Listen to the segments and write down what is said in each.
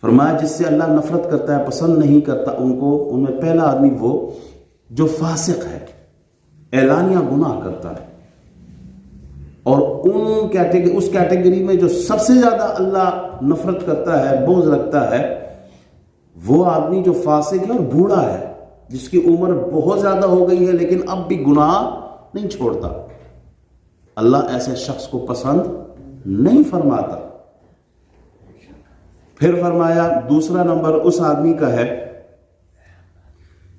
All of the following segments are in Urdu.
فرمایا جس سے اللہ نفرت کرتا ہے، پسند نہیں کرتا ان میں پہلا آدمی وہ جو فاسق ہے، اعلانیہ گناہ کرتا ہے، اور اس کیٹیگری میں جو سب سے زیادہ اللہ نفرت کرتا ہے، بغض رکھتا ہے، وہ آدمی جو فاسق ہے اور بوڑھا ہے، جس کی عمر بہت زیادہ ہو گئی ہے لیکن اب بھی گناہ نہیں چھوڑتا۔ اللہ ایسے شخص کو پسند نہیں فرماتا۔ پھر فرمایا دوسرا نمبر اس آدمی کا ہے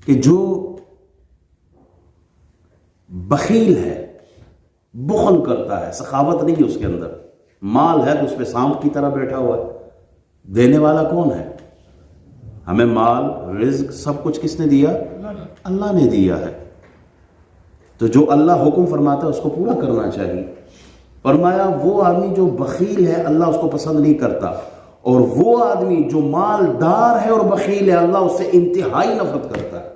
کہ جو بخیل ہے، بخل کرتا ہے، سخاوت نہیں ہے اس کے اندر، مال ہے تو اس پہ سانپ کی طرح بیٹھا ہوا ہے۔ دینے والا کون ہے؟ ہمیں مال، رزق، سب کچھ کس نے دیا؟ اللہ نے دیا ہے۔ تو جو اللہ حکم فرماتا ہے اس کو پورا کرنا چاہیے۔ فرمایا وہ آدمی جو بخیل ہے اللہ اس کو پسند نہیں کرتا، اور وہ آدمی جو مالدار ہے اور بخیل ہے اللہ اس سے انتہائی نفرت کرتا ہے۔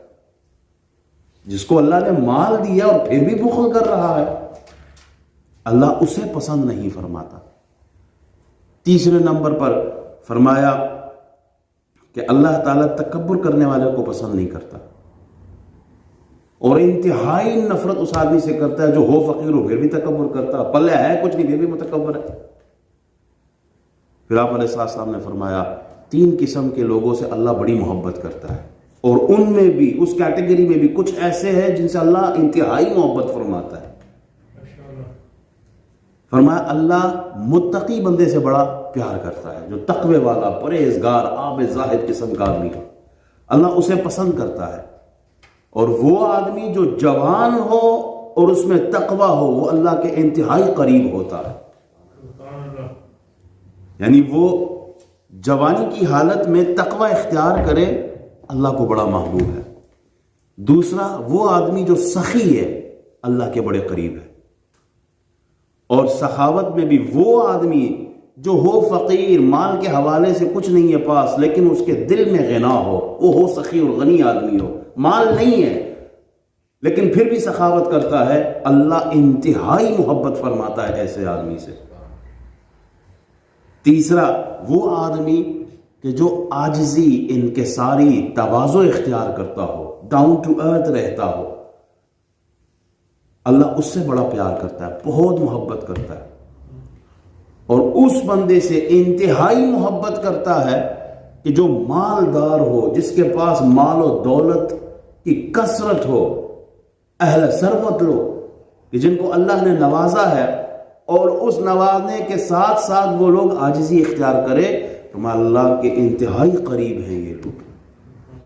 جس کو اللہ نے مال دیا اور پھر بھی بخل کر رہا ہے، اللہ اسے پسند نہیں فرماتا۔ تیسرے نمبر پر فرمایا کہ اللہ تعالیٰ تکبر کرنے والے کو پسند نہیں کرتا، اور انتہائی نفرت اس آدمی سے کرتا ہے جو ہو فقیر ہو پھر بھی تکبر کرتا، پلے ہے کچھ نہیں پھر بھی متکبر ہے۔ پھر آپ علیہ السلام نے فرمایا 3 قسم کے لوگوں سے اللہ بڑی محبت کرتا ہے، اور ان میں بھی اس کیٹیگری میں بھی کچھ ایسے ہیں جن سے اللہ انتہائی محبت فرماتا ہے۔ فرمایا اللہ متقی بندے سے بڑا پیار کرتا ہے، جو تقوی والا، پرہیزگار، عابد زاہد قسم کا آدمی ہے، اللہ اسے پسند کرتا ہے۔ اور وہ آدمی جو جوان ہو اور اس میں تقوی ہو وہ اللہ کے انتہائی قریب ہوتا ہے۔ یعنی وہ جوانی کی حالت میں تقوی اختیار کرے اللہ کو بڑا محبوب ہے۔ دوسرا وہ آدمی جو سخی ہے اللہ کے بڑے قریب ہے، اور سخاوت میں بھی وہ آدمی جو ہو فقیر، مال کے حوالے سے کچھ نہیں ہے پاس لیکن اس کے دل میں غنا ہو، وہ ہو سخی اور غنی آدمی ہو، مال نہیں ہے لیکن پھر بھی سخاوت کرتا ہے، اللہ انتہائی محبت فرماتا ہے ایسے آدمی سے۔ تیسرا وہ آدمی کہ جو عاجزی، انکساری، تواضع اختیار کرتا ہو، ڈاؤن ٹو ارتھ رہتا ہو، اللہ اس سے بڑا پیار کرتا ہے، بہت محبت کرتا ہے، اور اس بندے سے انتہائی محبت کرتا ہے کہ جو مالدار ہو، جس کے پاس مال و دولت کی کثرت ہو، اہل ثروت لوگ کہ جن کو اللہ نے نوازا ہے، اور اس نوازنے کے ساتھ ساتھ وہ لوگ عاجزی اختیار کرے، تو اللہ کے انتہائی قریب ہیں یہ لوگ۔